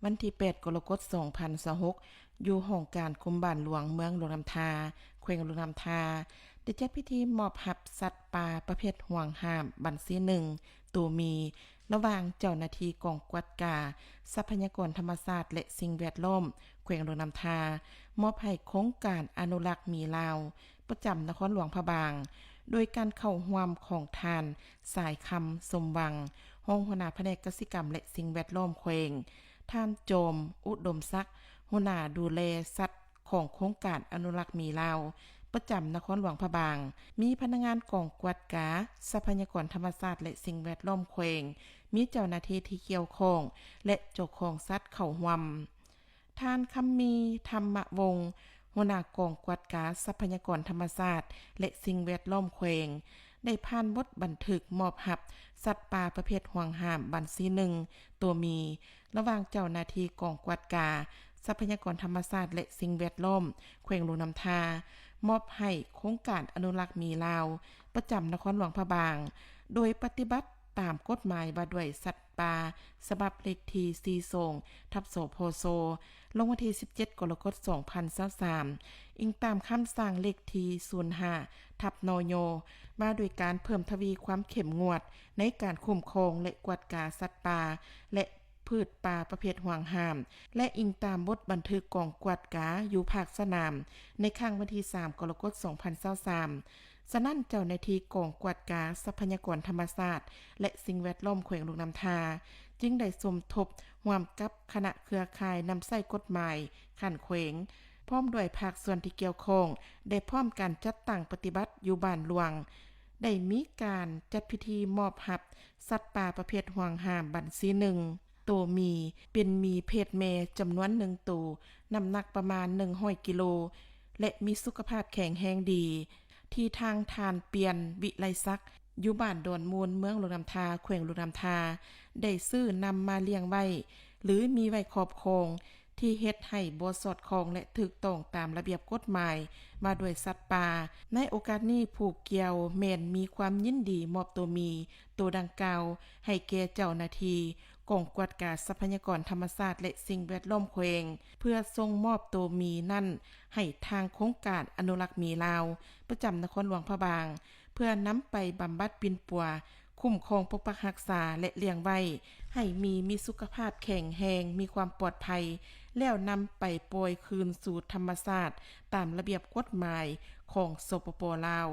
วันที่8กรกฎาคม2026อยู่ห้องการคุมบ้านหลวงเมืองหลวงน้ำทาแขวงหลวงน้ำทาได้จัดพิธีมอบหับสัตว์ป่าประเภทห่วงห้ามบัญชี1ตัวมีระหว่างเจ้าหน้าที่กองกวดกาทรัพยากรธรรมชาติและสิ่งแวดล้อมแขวงหลวงน้ำทามอบให้โครงการอนุรักษ์หมีลาวประจำนครหลวงพะบางโดยการเข้าร่วมของทานสายคำสมวังห้องหัวหน้าแผนกกสิกรรมและสิ่งแวดล้อมแขวงท่านโจมอุดมศักดิ์หัวหน้าดูแลสัตว์ของโครงการอนุรักษ์หมีลาวประจำนครหลวงพะบางมีพนักงานกองกวดกาทรัพยากรธรรมชาติและสิ่งแวดล้อมแขวงมีเจ้าหน้าที่ที่เกี่ยวข้องและเจ้าของสัตว์เข้าร่วมท่านคำมีธรรมวงศ์หัวหน้ากองกวดกาทรัพยากรธรรมชาติและสิ่งแวดล้อมแขวงได้ผ่านบทบันทึกมอบหับสัตว์ป่าประเภทห่วงห้ามบัญชี1ตัวมีระหว่างเจ้าหน้าที่กองกวดกาทรัพยากรธรรมชาติและสิ่งแวดล้อมแขวงหลวงน้ำทามอบให้โครงการอนุรักษ์หมีลาวประจำนครหลวงพะบางโดยปฏิบัติตามกฎหมายว่าด้วยสัตว์ป่าฉบับเลขที่42/โสโพโซลงวันที่17กรกฎาคม2023อิงตามคำสั่งเลขที่05/นยว่าด้วยการเพิ่มทวีความเข้มงวดในการคุ้มครองและกวดกาสัตว์ป่าและพืชป่าประเภทห่วงห้ามและอิงตามบทบันทึกกองกวดกาอยู่ภาคสนามในครั้งวันที่3กรกฎาคม2023ฉะนั้นเจ้าหน้าที่กองกวดกาทรัพยากรธรรมชาติและสิ่งแวดล้อมแขวงหลวงน้ำทาจึงได้สมทบร่วมกับคณะเครือข่ายนำใช้กฎหมายขั้นแขวงพร้อมด้วยภาคส่วนที่เกี่ยวข้องได้พร้อมการจัดตั้งปฏิบัติอยู่บ้านหลวงได้มีการจัดพิธีมอบหับสัตว์ป่าประเภทห่วงห้ามบัญชี1ตัวมีเป็นมีเพศแม่จำนวน1ตัวน้ำหนักประมาณ100กิโลและมีสุขภาพแข็งแรงดีที่ทางทานเปลี่ยนวิไลศักดิ์อยู่บ้านดอนมูลเมืองหลวงน้ำทาแขวงหลวงน้ำทาได้ซื้อนำมาเลี้ยงไว้หรือมีไว้ครอบครองที่เฮ็ดให้บ่สอดคล้องและถูกต้องตามระเบียบกฎหมายมาด้วยสัตว์ป่าในโอกาสนี้ผู้เกี่ยวแม่นมีความยินดีมอบตัวมีตัวดังกล่าวให้แก่เจ้าหน้าที่กองกวดกาทรัพยากรธรรมชาติและสิ่งแวดล้อมแขวงเพื่อส่งมอบตัวมีนั่นให้ทางโครงการอนุรักษ์หมีลาวประจำนครหลวงพะบางเพื่อนำไปบำบัดปิ่นปัวคุ้มครองปกปักรักษาและเลี้ยงไว้ให้มีสุขภาพแข็งแรงมีความปลอดภัยแล้วนำไปปล่อยคืนสู่ธรรมชาติตามระเบียบกฎหมายของสปป.ลาว